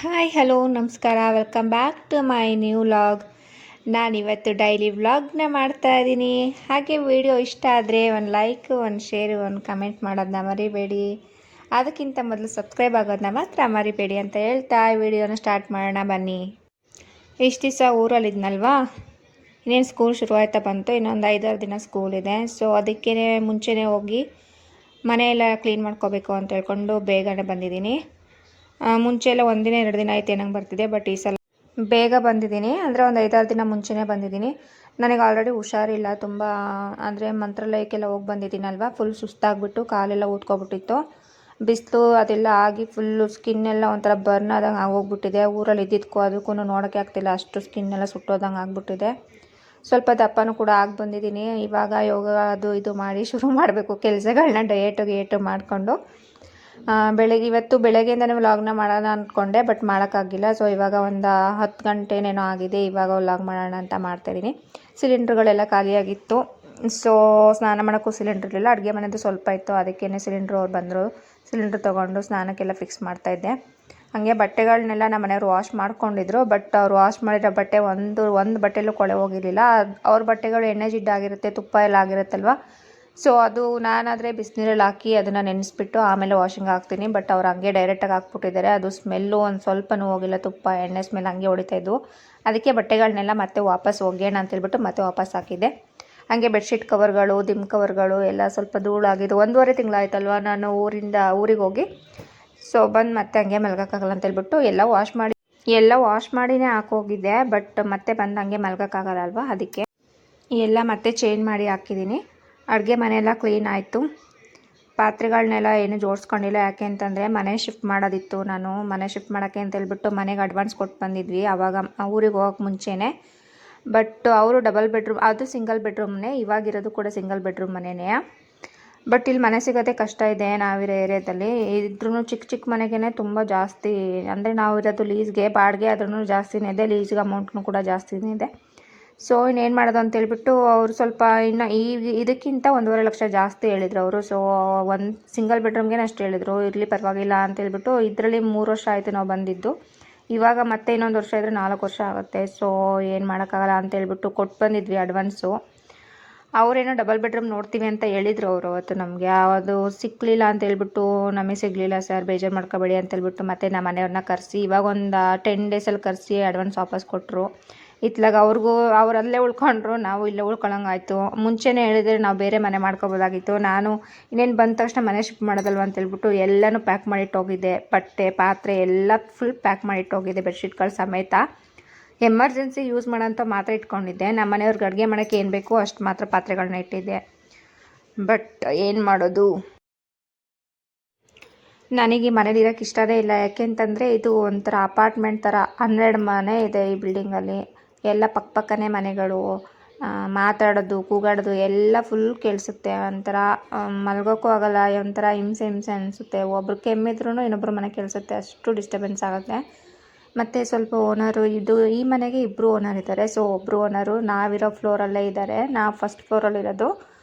Hi hello ನಮಸ್ಕಾರ, welcome back to my new vlog. ನಾನಿವತ್ತು daily ವ್ಲಾಗ್ನ ಮಾಡ್ತಾ ಇದ್ದೀನಿ. ಹಾಗೆ ವಿಡಿಯೋ ಇಷ್ಟ ಆದರೆ ಒಂದು ಲೈಕ್, ಒಂದು ಶೇರ್, ಒಂದು ಕಮೆಂಟ್ ಮಾಡೋದನ್ನ ಮರಿಬೇಡಿ. ಅದಕ್ಕಿಂತ ಮೊದಲು ಸಬ್ಸ್ಕ್ರೈಬ್ ಆಗೋದನ್ನ ಮಾತ್ರ ಮರಿಬೇಡಿ ಅಂತ ಹೇಳ್ತಾ ವಿಡಿಯೋನ ಸ್ಟಾರ್ಟ್ ಮಾಡೋಣ ಬನ್ನಿ. ಇಷ್ಟು ದಿವಸ ಊರಲ್ಲಿದ್ನಲ್ವಾ, ಇನ್ನೇನು ಸ್ಕೂಲ್ ಶುರುವಾಯ್ತಾ ಬಂತು. ಇನ್ನೊಂದು 5-6 ದಿನ ಸ್ಕೂಲ್ ಇದೆ. ಸೊ ಅದಕ್ಕೇ ಮುಂಚೆನೇ ಹೋಗಿ ಮನೆಯೆಲ್ಲ ಕ್ಲೀನ್ ಮಾಡ್ಕೋಬೇಕು ಅಂತ ಹೇಳ್ಕೊಂಡು ಬೇಗನೆ ಬಂದಿದ್ದೀನಿ. ಮುಂಚೆ ಎಲ್ಲ 1 ದಿನ 2 ದಿನ ಆಯ್ತು ಏನಂಗೆ ಬರ್ತಿದೆ, ಬಟ್ ಈ ಸಲ ಬೇಗ ಬಂದಿದ್ದೀನಿ. ಅಂದರೆ ಒಂದು 5-6 ದಿನ ಮುಂಚೆನೇ ಬಂದಿದ್ದೀನಿ. ನನಗೆ ಆಲ್ರೆಡಿ ಹುಷಾರಿಲ್ಲ ತುಂಬ, ಅಂದರೆ ಮಂತ್ರಾಲಯಕ್ಕೆಲ್ಲ ಹೋಗಿ ಬಂದಿದ್ದೀನಲ್ವ, ಫುಲ್ ಸುಸ್ತಾಗ್ಬಿಟ್ಟು ಕಾಲೆಲ್ಲ ಊದ್ಕೊಬಿಟ್ಟಿತ್ತು. ಬಿಸಿಲು ಅದೆಲ್ಲ ಆಗಿ ಫುಲ್ಲು ಸ್ಕಿನ್ನೆಲ್ಲ ಒಂಥರ ಬರ್ನ್ ಆದಂಗೆ ಆಗೋಗ್ಬಿಟ್ಟಿದೆ. ಊರಲ್ಲಿ ಇದ್ದಿದ್ದಕ್ಕೂ ಅದಕ್ಕೂ ನೋಡೋಕ್ಕೆ ಆಗ್ತಿಲ್ಲ, ಅಷ್ಟು ಸ್ಕಿನ್ನೆಲ್ಲ ಸುಟ್ಟೋದಂಗೆ ಆಗ್ಬಿಟ್ಟಿದೆ. ಸ್ವಲ್ಪ ದಪ್ಪನೂ ಕೂಡ ಆಗಿ ಬಂದಿದ್ದೀನಿ. ಇವಾಗ ಯೋಗ ಅದು ಇದು ಮಾಡಿ ಶುರು ಮಾಡಬೇಕು ಕೆಲಸಗಳನ್ನ, ಡಯೇಟು ಮಾಡಿಕೊಂಡು. ಇವತ್ತು ಬೆಳಗ್ಗೆಯಿಂದನೇ ವ್ಲಾಗ್ನ ಮಾಡೋಣ ಅಂದ್ಕೊಂಡೆ, ಬಟ್ ಮಾಡೋಕ್ಕಾಗಿಲ್ಲ. ಸೊ ಇವಾಗ ಒಂದು 10 ಗಂಟೆನೇನೋ ಆಗಿದೆ. ಇವಾಗ ವ್ಲಾಗ್ ಮಾಡೋಣ ಅಂತ ಮಾಡ್ತಾಯಿದ್ದೀನಿ. ಸಿಲಿಂಡ್ರುಗಳೆಲ್ಲ ಖಾಲಿಯಾಗಿತ್ತು. ಸೊ ಸ್ನಾನ ಮಾಡೋಕ್ಕೂ ಸಿಲಿಂಡ್ರ್ ಇರಲಿಲ್ಲ, ಅಡುಗೆ ಮನೆಯದು ಸ್ವಲ್ಪ ಇತ್ತು. ಅದಕ್ಕೇ ಸಿಲಿಂಡ್ರು ಅವ್ರು ಬಂದರು, ಸಿಲಿಂಡ್ರ್ ತೊಗೊಂಡು ಸ್ನಾನಕ್ಕೆಲ್ಲ ಫಿಕ್ಸ್ ಮಾಡ್ತಾಯಿದ್ದೆ. ಹಾಗೆ ಬಟ್ಟೆಗಳನ್ನೆಲ್ಲ ನಮ್ಮ ಮನೆಯವರು ವಾಶ್ ಮಾಡ್ಕೊಂಡಿದ್ರು. ಬಟ್ ಅವ್ರು ವಾಶ್ ಮಾಡಿರೋ ಬಟ್ಟೆ ಒಂದು ಬಟ್ಟೆಯಲ್ಲೂ ಕೊಳೆ ಹೋಗಿರಲಿಲ್ಲ. ಅವ್ರ ಬಟ್ಟೆಗಳು ಎಣ್ಣೆ ಜಿಡ್ಡಾಗಿರುತ್ತೆ, ತುಪ್ಪ ಎಲ್ಲ ಆಗಿರುತ್ತಲ್ವ. ಸೊ ಅದು ನಾನಾದರೆ ಬಿಸಿನೀರಲ್ಲಿ ಹಾಕಿ ಅದನ್ನು ನೆನೆಸ್ಬಿಟ್ಟು ಆಮೇಲೆ ವಾಷಿಂಗ್ ಹಾಕ್ತೀನಿ. ಬಟ್ ಅವ್ರು ಹಂಗೆ ಡೈರೆಕ್ಟಾಗಿ ಹಾಕ್ಬಿಟ್ಟಿದ್ದಾರೆ. ಅದು ಸ್ಮೆಲ್ಲು ಒಂದು ಸ್ವಲ್ಪನೂ ಹೋಗಿಲ್ಲ, ತುಪ್ಪ ಎಣ್ಣೆ ಸ್ಮೆಲ್ ಹಂಗೆ ಹೊಡಿತಾಯಿದ್ವು. ಅದಕ್ಕೆ ಬಟ್ಟೆಗಳನ್ನೆಲ್ಲ ಮತ್ತೆ ವಾಪಸ್ ಒಗೆಯೋಣ ಅಂತೇಳ್ಬಿಟ್ಟು ಮತ್ತೆ ವಾಪಸ್ ಹಾಕಿದ್ದೆ. ಹಾಗೆ ಬೆಡ್ಶೀಟ್ ಕವರ್ಗಳು, ದಿಮ್ ಕವರ್ಗಳು ಎಲ್ಲ ಸ್ವಲ್ಪ ಧೂಳಾಗಿದ್ದು. 1.5 ತಿಂಗಳಾಯ್ತಲ್ವ ನಾನು ಊರಿಗೆ ಹೋಗಿ. ಸೊ ಬಂದು ಮತ್ತೆ ಹಂಗೆ ಮಲ್ಗೋಕ್ಕಾಗಲ್ಲ ಅಂತೇಳ್ಬಿಟ್ಟು ಎಲ್ಲ ವಾಶ್ ಮಾಡಿನೇ ಹಾಕೋಗಿದ್ದೆ. ಬಟ್ ಮತ್ತೆ ಬಂದು ಹಂಗೆ ಮಲ್ಗೋಕ್ಕಾಗಲ್ಲ ಅಲ್ವಾ, ಅದಕ್ಕೆ ಎಲ್ಲ ಮತ್ತೆ ಚೇಂಜ್ ಮಾಡಿ ಹಾಕಿದ್ದೀನಿ. ಅಡುಗೆ ಮನೆಯೆಲ್ಲ ಕ್ಲೀನ್ ಆಯಿತು. ಪಾತ್ರೆಗಳನ್ನೆಲ್ಲ ಏನು ಜೋಡಿಸ್ಕೊಂಡಿಲ್ಲ, ಯಾಕೆ ಅಂತಂದರೆ ಮನೆ ಶಿಫ್ಟ್ ಮಾಡೋದಿತ್ತು. ನಾನು ಮನೆ ಶಿಫ್ಟ್ ಮಾಡೋಕ್ಕೆ ಅಂತೇಳ್ಬಿಟ್ಟು ಮನೆಗೆ ಅಡ್ವಾನ್ಸ್ ಕೊಟ್ಟು ಬಂದಿದ್ವಿ ಆವಾಗ ಊರಿಗೆ ಹೋಗೋಕ್ಕೆ ಮುಂಚೆನೇ. ಬಟ್ ಅವರು ಡಬಲ್ ಬೆಡ್ರೂಮ್, ಅದು ಸಿಂಗಲ್ ಬೆಡ್ರೂಮ್ನೇ, ಇವಾಗಿರೋದು ಕೂಡ ಸಿಂಗಲ್ ಬೆಡ್ರೂಮ್ ಮನೆಯೇ. ಬಟ್ ಇಲ್ಲಿ ಮನೆ ಸಿಗೋದೇ ಕಷ್ಟ ಇದೆ ನಾವಿರೋ ಏರಿಯಾದಲ್ಲಿ. ಇದ್ರೂ ಚಿಕ್ಕ ಮನೆಗೇ ತುಂಬ ಜಾಸ್ತಿ, ಅಂದರೆ ನಾವಿರೋದು ಲೀಸ್ಗೆ, ಬಾಡಿಗೆ ಆದ್ರೂ ಜಾಸ್ತಿನೇ ಇದೆ, ಲೀಸ್ಗೆ ಅಮೌಂಟ್ನೂ ಕೂಡ ಜಾಸ್ತಿನೇ ಇದೆ. ಸೊ ಇನ್ನೇನು ಮಾಡೋದು ಅಂತೇಳ್ಬಿಟ್ಟು ಅವರು ಸ್ವಲ್ಪ ಇನ್ನು ಇದಕ್ಕಿಂತ 1.5 ಲಕ್ಷ ಜಾಸ್ತಿ ಹೇಳಿದ್ರು ಅವರು. ಸೊ ಒಂದು ಸಿಂಗಲ್ ಬೆಡ್ರೂಮ್ಗೆ ಅಷ್ಟು ಹೇಳಿದರು. ಇರಲಿ ಪರವಾಗಿಲ್ಲ ಅಂತೇಳ್ಬಿಟ್ಟು, ಇದರಲ್ಲಿ 3 ವರ್ಷ ಆಯಿತು ನಾವು ಬಂದಿದ್ದು. ಇವಾಗ ಮತ್ತೆ ಇನ್ನೊಂದು ವರ್ಷ ಇದ್ದರೆ 4 ವರ್ಷ ಆಗುತ್ತೆ. ಸೊ ಏನು ಮಾಡೋಕ್ಕಾಗಲ್ಲ ಅಂತೇಳ್ಬಿಟ್ಟು ಕೊಟ್ಟು ಬಂದಿದ್ವಿ ಅಡ್ವಾನ್ಸು. ಅವರೇನೋ ಡಬಲ್ ಬೆಡ್ರೂಮ್ ನೋಡ್ತೀವಿ ಅಂತ ಹೇಳಿದರು ಅವರು ಅವತ್ತು ನಮಗೆ. ಅದು ಸಿಕ್ಕಲಿಲ್ಲ ಅಂತೇಳ್ಬಿಟ್ಟು, ನಮಗೆ ಸಿಗಲಿಲ್ಲ ಸರ್ ಬೇಜಾರು ಮಾಡ್ಕೋಬೇಡಿ ಅಂತೇಳ್ಬಿಟ್ಟು ಮತ್ತೆ ನಮ್ಮ ಮನೆಯವ್ರನ್ನ ಕರೆಸಿ ಇವಾಗ ಒಂದು 10 ಡೇಸಲ್ಲಿ ಕರೆಸಿ ಅಡ್ವಾನ್ಸ್ ವಾಪಸ್ ಕೊಟ್ಟರು. ಇತ್ಲಾಗ ಅವ್ರು ಅಲ್ಲೇ ಉಳ್ಕೊಂಡ್ರು, ನಾವು ಇಲ್ಲೇ ಉಳ್ಕೊಳ್ಳೋಂಗಾಯ್ತು. ಮುಂಚೆನೇ ಹೇಳಿದರೆ ನಾವು ಬೇರೆ ಮನೆ ಮಾಡ್ಕೊಬೋದಾಗಿತ್ತು. ನಾನು ಇನ್ನೇನು ಬಂದ ತಕ್ಷಣ ಮನೆ ಶಿಫ್ಟ್ ಮಾಡೋದಲ್ವ ಅಂತೇಳ್ಬಿಟ್ಟು ಎಲ್ಲನೂ ಪ್ಯಾಕ್ ಮಾಡಿಟ್ಟೋಗಿದ್ದೆ. ಬಟ್ಟೆ ಪಾತ್ರೆ ಎಲ್ಲ ಫುಲ್ ಪ್ಯಾಕ್ ಮಾಡಿಟ್ಟೋಗಿದ್ದೆ, ಬೆಡ್ಶೀಟ್ಗಳು ಸಮೇತ. ಎಮರ್ಜೆನ್ಸಿ ಯೂಸ್ ಮಾಡೋಂಥ ಮಾತ್ರ ಇಟ್ಕೊಂಡಿದ್ದೆ. ನಮ್ಮ ಮನೆಯವ್ರಿಗೆ ಅಡುಗೆ ಮಾಡೋಕ್ಕೆ ಏನು ಬೇಕೋ ಅಷ್ಟು ಮಾತ್ರ ಪಾತ್ರೆಗಳನ್ನ ಇಟ್ಟಿದ್ದೆ. ಬಟ್ ಏನು ಮಾಡೋದು, ನನಗೆ ಮನೇಲಿ ಇರೋಕ್ಕೆ ಇಷ್ಟನೇ ಇಲ್ಲ. ಯಾಕೆಂತಂದರೆ ಇದು ಒಂಥರ ಅಪಾರ್ಟ್ಮೆಂಟ್ ಥರ 12 ಮನೆ ಇದೆ ಈ ಬಿಲ್ಡಿಂಗಲ್ಲಿ. ಎಲ್ಲ ಪಕ್ಕನೇ ಮನೆಗಳು, ಮಾತಾಡೋದು ಕೂಗಾಡೋದು ಎಲ್ಲ ಫುಲ್ ಕೇಳಿಸುತ್ತೆ. ಒಂಥರ ಮಲ್ಗೋಕ್ಕೂ ಆಗೋಲ್ಲ, ಒಂಥರ ಹಿಂಸೆ ಅನಿಸುತ್ತೆ. ಒಬ್ರು ಕೆಮ್ಮಿದ್ರೂ ಇನ್ನೊಬ್ರು ಮನೆ ಕೇಳಿಸುತ್ತೆ, ಅಷ್ಟು ಡಿಸ್ಟರ್ಬೆನ್ಸ್ ಆಗುತ್ತೆ. ಮತ್ತು ಸ್ವಲ್ಪ ಓನರು, ಈ ಮನೆಗೆ 2 ಓನರ್ ಇದ್ದಾರೆ. ಸೊ ಒಬ್ಬರು ಓನರು ನಾವಿರೋ ಫ್ಲೋರಲ್ಲೇ ಇದ್ದಾರೆ. ನಾವು ಫಸ್ಟ್ ಫ್ಲೋರಲ್ಲಿರೋದು.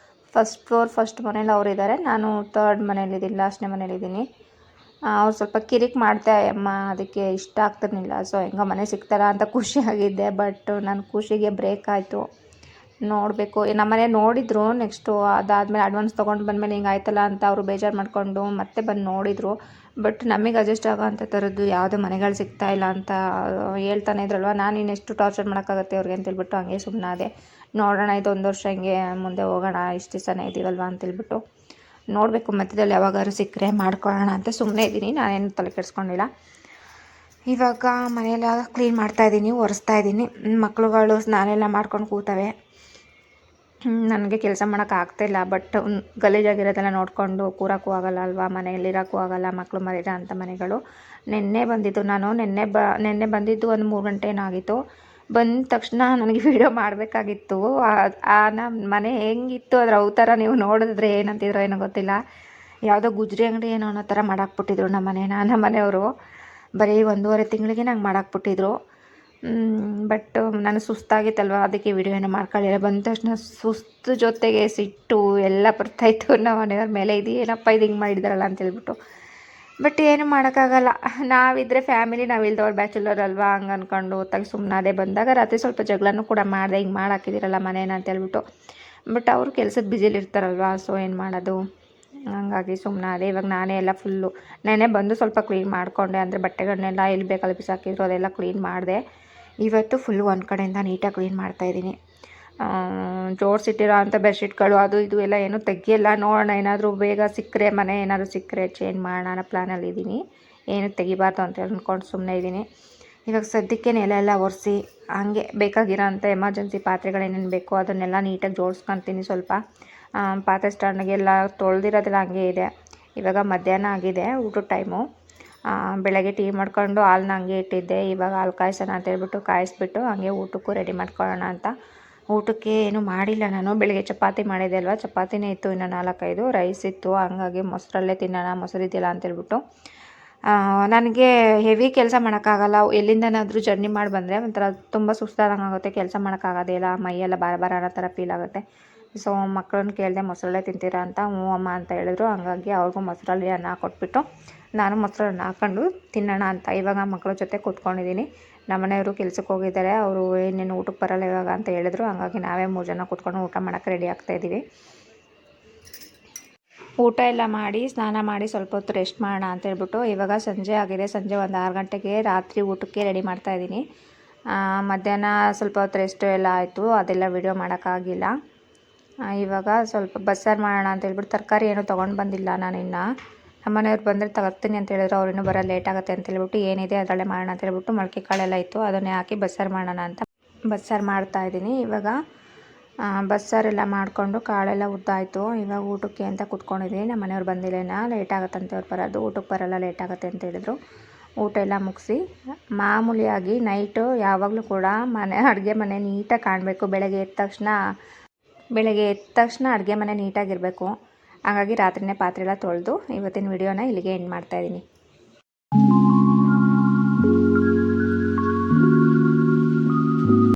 ಫಸ್ಟ್ ಫ್ಲೋರ್ ಫಸ್ಟ್ ಮನೇಲಿ ಅವರಿದ್ದಾರೆ, ನಾನು 3rd ಮನೇಲಿದ್ದೀನಿ, ಲಾಸ್ಟ್ನೇ ಮನೇಲಿದ್ದೀನಿ. ಅವ್ರು ಸ್ವಲ್ಪ ಕಿರಿಕ್ ಮಾಡ್ತಾ ಅಮ್ಮ, ಅದಕ್ಕೆ ಇಷ್ಟ ಆಗ್ತಿರ್ಲಿಲ್ಲ. ಸೊ ಹೆಂಗೋ ಮನೆ ಸಿಗ್ತಾರ ಅಂತ ಖುಷಿಯಾಗಿದ್ದೆ. ಬಟ್ ನನ್ನ ಖುಷಿಗೆ ಬ್ರೇಕ್ ಆಯಿತು. ನೋಡಬೇಕು, ನಮ್ಮ ಮನೆ ನೋಡಿದರು. ನೆಕ್ಸ್ಟು ಅದಾದಮೇಲೆ ಅಡ್ವಾನ್ಸ್ ತೊಗೊಂಡು ಬಂದಮೇಲೆ ಹಿಂಗೆ ಆಯ್ತಲ್ಲ ಅಂತ ಅವರು ಬೇಜಾರು ಮಾಡಿಕೊಂಡು ಮತ್ತೆ ಬಂದು ನೋಡಿದರು. ಬಟ್ ನಮಗೆ ಅಡ್ಜಸ್ಟ್ ಆಗೋ ಅಂಥ ಥರದ್ದು ಯಾವುದೇ ಮನೆಗಳು ಸಿಗ್ತಾಯಿಲ್ಲ ಅಂತ ಹೇಳ್ತಾನೆ ಇದ್ರಲ್ವ. ನಾನು ಇನ್ನೆಷ್ಟು ಟಾರ್ಚರ್ ಮಾಡೋಕ್ಕಾಗತ್ತೆ ಅವ್ರಿಗೆ ಅಂತೇಳ್ಬಿಟ್ಟು ಹಂಗೆ ಸುಮ್ಮನಾದೆ. ನೋಡೋಣ, ಇದೊಂದು ವರ್ಷ ಹಿಂಗೆ ಮುಂದೆ ಹೋಗೋಣ, ಇಷ್ಟು ದಿವಸನೇ ಇದ್ದೀವಲ್ವ ಅಂತೇಳ್ಬಿಟ್ಟು. ನೋಡಬೇಕು, ಮಧ್ಯದಲ್ಲಿ ಯಾವಾಗಾದ್ರೂ ಸಿಕ್ಕರೆ ಮಾಡ್ಕೊಳ್ಳೋಣ ಅಂತ ಸುಮ್ಮನೆ ಇದ್ದೀನಿ. ನಾನೇನು ತಲೆ ಕೆಡಿಸ್ಕೊಂಡಿಲ್ಲ. ಇವಾಗ ಮನೆಯೆಲ್ಲ ಕ್ಲೀನ್ ಮಾಡ್ತಾಯಿದ್ದೀನಿ, ಒರೆಸ್ತಾ ಇದ್ದೀನಿ. ಮಕ್ಳುಗಳು ಸ್ನಾನ ಎಲ್ಲ ಮಾಡ್ಕೊಂಡು ಕೂತವೆ. ನನಗೆ ಕೆಲಸ ಮಾಡೋಕ್ಕಾಗ್ತಾಯಿಲ್ಲ. ಬಟ್ ಗಲೀಜಾಗಿರೋದೆಲ್ಲ ನೋಡಿಕೊಂಡು ಕೂರೋಕ್ಕೂ ಆಗೋಲ್ಲ ಅಲ್ವಾ, ಮನೆಯಲ್ಲಿರೋಕ್ಕೂ ಆಗೋಲ್ಲ. ಮಕ್ಕಳು ಮರಿರೋ ಅಂಥ ಮನೆಗಳು. ನೆನ್ನೆ ಬಂದಿದ್ದು ನಾನು, ನೆನ್ನೆ ಬಂದಿದ್ದು ಒಂದು 3 ಗಂಟೆ ಏನಾಗಿತ್ತು. ಬಂದ ತಕ್ಷಣ ನನಗೆ ವಿಡಿಯೋ ಮಾಡಬೇಕಾಗಿತ್ತು. ನಮ್ಮ ಮನೆ ಹೆಂಗಿತ್ತು ಅದ್ರ ಅವತಾರ ನೀವು ನೋಡಿದ್ರೆ ಏನಂತಿದ್ರೋ ಏನೋ ಗೊತ್ತಿಲ್ಲ. ಯಾವುದೋ ಗುಜರಿ ಅಂಗಡಿ ಏನೋ ಅನ್ನೋ ಥರ ಮಾಡಾಕ್ಬಿಟ್ಟಿದ್ರು ನಮ್ಮ ಮನೆಯವರು. ಬರೀ 1.5 ತಿಂಗಳಿಗೆ ನಂಗೆ ಮಾಡಾಕ್ಬಿಟ್ಟಿದ್ರು. ಬಟ್ ನಾನು ಸುಸ್ತಾಗಿತ್ತಲ್ವ, ಅದಕ್ಕೆ ವಿಡಿಯೋ ಏನೋ ಮಾಡ್ಕೊಳ್ಳಿಲ್ಲ. ಬಂದ ತಕ್ಷಣ ಸುಸ್ತು ಜೊತೆಗೆ ಸಿಟ್ಟು ಎಲ್ಲ ಬರ್ತಾಯಿತ್ತು ನಮ್ಮ ಮನೆಯವ್ರ ಮೇಲೆ. ಇದು ಏನಪ್ಪ ಇದು ಹಿಂಗೆ ಮಾಡಿದಾರಲ್ಲ ಅಂತೇಳ್ಬಿಟ್ಟು. ಬಟ್ ಏನು ಮಾಡೋಕ್ಕಾಗಲ್ಲ, ನಾವಿದ್ದರೆ ಫ್ಯಾಮಿಲಿ, ನಾವಿಲ್ದವ್ರು ಬ್ಯಾಚುಲರ್ ಅಲ್ವಾ, ಹಂಗೆ ಅಂದ್ಕೊಂಡು ಹೊತ್ತಾಗಿ ಸುಮ್ಮನಾದೆ. ಬಂದಾಗ ರಾತ್ರಿ ಸ್ವಲ್ಪ ಜಗಳನೂ ಕೂಡ ಮಾಡಿದೆ, ಹಿಂಗೆ ಮಾಡಾಕಿದ್ದೀರಲ್ಲ ಮನೇನ ಅಂತೇಳ್ಬಿಟ್ಟು. ಬಟ್ ಅವರು ಕೆಲಸದ ಬ್ಯುಸಿಲಿ ಇರ್ತಾರಲ್ವ, ಸೊ ಏನು ಮಾಡೋದು, ಹಂಗಾಗಿ ಸುಮ್ಮನಾದೆ. ಇವಾಗ ನಾನೇ ಎಲ್ಲ ಫುಲ್ಲು ನೆನೆ ಬಂದು ಸ್ವಲ್ಪ ಕ್ಲೀನ್ ಮಾಡಿಕೊಂಡೆ, ಅಂದರೆ ಬಟ್ಟೆಗಳನ್ನೆಲ್ಲ ಎಲ್ಲಿ ಬೇಕಲ್ಲಿ ಬಿಸಾಕಿದ್ರು ಅದೆಲ್ಲ ಕ್ಲೀನ್ ಮಾಡಿದೆ. ಇವತ್ತು ಫುಲ್ಲು ಒಂದು ಕಡೆಯಿಂದ ನೀಟಾಗಿ ಕ್ಲೀನ್ ಮಾಡ್ತಾಯಿದ್ದೀನಿ. ಜೋಡಿಸಿಟ್ಟಿರೋ ಅಂಥ ಬೆಡ್ಶೀಟ್ಗಳು ಅದು ಇದು ಎಲ್ಲ ಏನೂ ತೆಗಿಯಲ್ಲ. ನೋಡೋಣ, ಏನಾದರೂ ಬೇಗ ಸಿಕ್ಕರೆ, ಮನೆ ಏನಾದರೂ ಸಿಕ್ಕರೆ ಚೇಂಜ್ ಮಾಡೋಣ ಅನ್ನೋ ಪ್ಲ್ಯಾನಲ್ಲಿದ್ದೀನಿ. ಏನು ತೆಗಿಬಾರ್ದು ಅಂತ ಅಂದ್ಕೊಂಡು ಸುಮ್ಮನೆ ಇದ್ದೀನಿ. ಇವಾಗ ಸದ್ಯಕ್ಕೆ ನೆಲ ಎಲ್ಲ ಒರೆಸಿ ಹಾಗೆ ಬೇಕಾಗಿರೋ ಅಂಥ ಎಮರ್ಜೆನ್ಸಿ ಪಾತ್ರೆಗಳೇನೇನು ಬೇಕೋ ಅದನ್ನೆಲ್ಲ ನೀಟಾಗಿ ಜೋಡಿಸ್ಕೊತೀನಿ. ಸ್ವಲ್ಪ ಪಾತ್ರೆ ಸ್ಟ್ಯಾಂಡ್ಗೆಲ್ಲ ತೊಳೆದಿರೋದೆಲ್ಲ ಹಂಗೆ ಇದೆ. ಇವಾಗ ಮಧ್ಯಾಹ್ನ ಆಗಿದೆ, ಊಟದ ಟೈಮು. ಬೆಳಗ್ಗೆ ಟೀ ಮಾಡ್ಕೊಂಡು ಹಾಲನ್ನ ಹಂಗೆ ಇಟ್ಟಿದ್ದೆ. ಇವಾಗ ಹಾಲು ಕಾಯಿಸೋಣ ಅಂತೇಳ್ಬಿಟ್ಟು ಕಾಯಿಸ್ಬಿಟ್ಟು ಹಂಗೆ ಊಟಕ್ಕೂ ರೆಡಿ ಮಾಡ್ಕೊಳ್ಳೋಣ ಅಂತ. ಊಟಕ್ಕೆ ಏನೂ ಮಾಡಿಲ್ಲ ನಾನು. ಬೆಳಗ್ಗೆ ಚಪಾತಿ ಮಾಡಿದೆ ಅಲ್ವಾ, ಚಪಾತಿನೇ ಇತ್ತು, ಇನ್ನು 4-5 ರೈಸ್ ಇತ್ತು. ಹಂಗಾಗಿ ಮೊಸರಲ್ಲೇ ತಿನ್ನೋಣ, ಮೊಸರು ಇದೆಯಲ್ಲ ಅಂತೇಳ್ಬಿಟ್ಟು. ನನಗೆ ಹೆವಿ ಕೆಲಸ ಮಾಡೋಕ್ಕಾಗಲ್ಲ. ಎಲ್ಲಿಂದನಾದರೂ ಜರ್ನಿ ಮಾಡಿ ಬಂದರೆ ಒಂಥರ ತುಂಬ ಸುಸ್ತಾದಂಗೆ ಆಗುತ್ತೆ, ಕೆಲಸ ಮಾಡೋಕ್ಕಾಗೋದೇ ಇಲ್ಲ, ಮೈಯೆಲ್ಲ ಭಾರ ಭಾರ ಅನ್ನೋ ಥರ ಫೀಲ್ ಆಗುತ್ತೆ. ಸೊ ಮಕ್ಕಳನ್ನ ಕೇಳಿದೆ, ಮೊಸರಲ್ಲೇ ತಿಂತೀರಾ ಅಂತ. ಹ್ಞೂ ಅಮ್ಮ ಅಂತ ಹೇಳಿದ್ರು. ಹಂಗಾಗಿ ಅವ್ರಿಗೂ ಮೊಸರಲ್ಲಿ ಅನ್ನ ಕೊಟ್ಬಿಟ್ಟು ನಾನು ಮೊಸರನ್ನ ಹಾಕ್ಕೊಂಡು ತಿನ್ನೋಣ ಅಂತ ಇವಾಗ ಮಕ್ಕಳ ಜೊತೆ ಕೂತ್ಕೊಂಡಿದ್ದೀನಿ. ನಮ್ಮನೆಯವರು ಕೆಲ್ಸಕ್ಕೆ ಹೋಗಿದ್ದಾರೆ, ಅವರು ಇನ್ನೇನು ಊಟಕ್ಕೆ ಬರಲ್ಲ ಇವಾಗ ಅಂತ ಹೇಳಿದ್ರು. ಹಂಗಾಗಿ ನಾವೇ 3 ಜನ ಕೂತ್ಕೊಂಡು ಊಟ ಮಾಡೋಕ್ಕೆ ರೆಡಿ ಆಗ್ತಾಯಿದ್ದೀವಿ. ಊಟ ಎಲ್ಲ ಮಾಡಿ ಸ್ನಾನ ಮಾಡಿ ಸ್ವಲ್ಪ ಹೊತ್ತು ರೆಸ್ಟ್ ಮಾಡೋಣ ಅಂತೇಳ್ಬಿಟ್ಟು ಇವಾಗ ಸಂಜೆ ಆಗಿದೆ. ಸಂಜೆ ಒಂದು 6 ಗಂಟೆಗೆ ರಾತ್ರಿ ಊಟಕ್ಕೆ ರೆಡಿ ಮಾಡ್ತಾಯಿದ್ದೀನಿ. ಮಧ್ಯಾಹ್ನ ಸ್ವಲ್ಪ ಹೊತ್ತು ರೆಸ್ಟು ಎಲ್ಲ ಆಯಿತು, ಅದೆಲ್ಲ ವಿಡಿಯೋ ಮಾಡೋಕ್ಕಾಗಿಲ್ಲ. ಇವಾಗ ಸ್ವಲ್ಪ ಬಸ್ಸಾರು ಮಾಡೋಣ ಅಂತೇಳ್ಬಿಟ್ಟು ತರಕಾರಿ ಏನೂ ತೊಗೊಂಡು ಬಂದಿಲ್ಲ ನಾನಿನ್ನು. ನಮ್ಮನೆಯವ್ರು ಬಂದರೆ ತಗೋತೀನಿ ಅಂತ ಹೇಳಿದ್ರು. ಅವ್ರು ಇನ್ನೂ ಬರೋದು ಲೇಟ್ ಆಗುತ್ತೆ ಅಂತೇಳ್ಬಿಟ್ಟು ಏನಿದೆ ಅದರಲ್ಲೇ ಮಾಡೋಣ ಅಂತೇಳ್ಬಿಟ್ಟು ಮೊಳಕೆ ಕಾಳೆಲ್ಲ ಇತ್ತು, ಅದನ್ನೇ ಹಾಕಿ ಬಸ್ಸಾರು ಮಾಡೋಣ ಅಂತ ಬಸ್ಸಾರು ಮಾಡ್ತಾಯಿದ್ದೀನಿ. ಇವಾಗ ಬಸ್ಸಾರೆಲ್ಲ ಮಾಡಿಕೊಂಡು ಕಾಳೆಲ್ಲ ಉದ್ದಾಯಿತು. ಇವಾಗ ಊಟಕ್ಕೆ ಅಂತ ಕೂತ್ಕೊಂಡಿದ್ದೀನಿ. ನಮ್ಮ ಮನೆಯವ್ರು ಬಂದಿಲ್ಲೇನ, ಲೇಟ್ ಆಗುತ್ತಂತೆ ಅವ್ರು ಬರೋದು, ಊಟಕ್ಕೆ ಬರೋಲ್ಲ ಲೇಟ್ ಆಗುತ್ತೆ ಅಂತ ಹೇಳಿದ್ರು. ಊಟ ಎಲ್ಲ ಮುಗಿಸಿ ಮಾಮೂಲಿಯಾಗಿ ನೈಟು ಯಾವಾಗಲೂ ಕೂಡ ಅಡುಗೆ ಮನೆ ನೀಟಾಗಿ ಕಾಣಬೇಕು. ಬೆಳಗ್ಗೆ ಎದ್ದ ತಕ್ಷಣ ಅಡುಗೆ ಮನೆ ನೀಟಾಗಿರಬೇಕು. ಹಾಗಾಗಿ ರಾತ್ರಿನೇ ಪಾತ್ರೆ ಎಲ್ಲ ತೊಳೆದು ಇವತ್ತಿನ ವಿಡಿಯೋನ ಇಲ್ಲಿಗೆ ಎಂಡ್ ಮಾಡ್ತಾಯಿದ್ದೀನಿ.